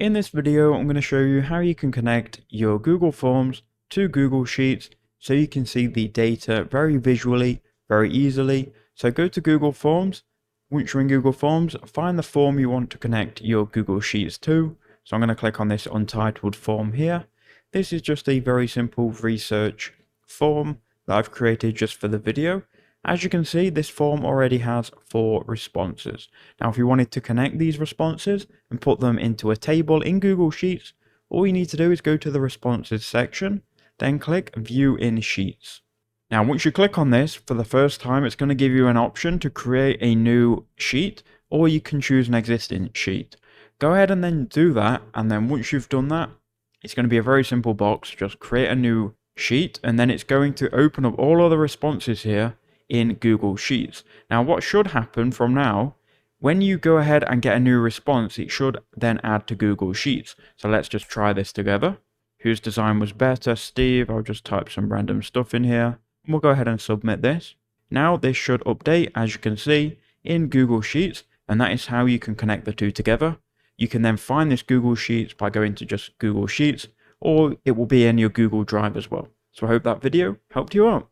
In this video, I'm going to show you how you can connect your Google Forms to Google Sheets so you can see the data very visually, very easily. So go to Google Forms. Once you're in Google Forms, find the form you want to connect your Google Sheets to. So I'm going to click on this untitled form here. This is just a very simple research form that I've created just for the video. As you can see, this form already has 4 responses. Now, if you wanted to connect these responses and put them into a table in Google Sheets, all you need to do is go to the responses section, then click View in Sheets. Now, once you click on this, for the first time, it's going to give you an option to create a new sheet, or you can choose an existing sheet. Go ahead and then do that, and then once you've done that, it's going to be a very simple box. Just create a new sheet, and then it's going to open up all of the responses here in Google Sheets. Now, what should happen from now, when you go ahead and get a new response, it should then add to Google Sheets. So let's just try this together. Whose design was better? Steve. I'll just type some random stuff in here. And we'll go ahead and submit this. Now this should update, as you can see, in Google Sheets, and that is how you can connect the two together. You can then find this Google Sheets by going to just Google Sheets, or it will be in your Google Drive as well. So I hope that video helped you out.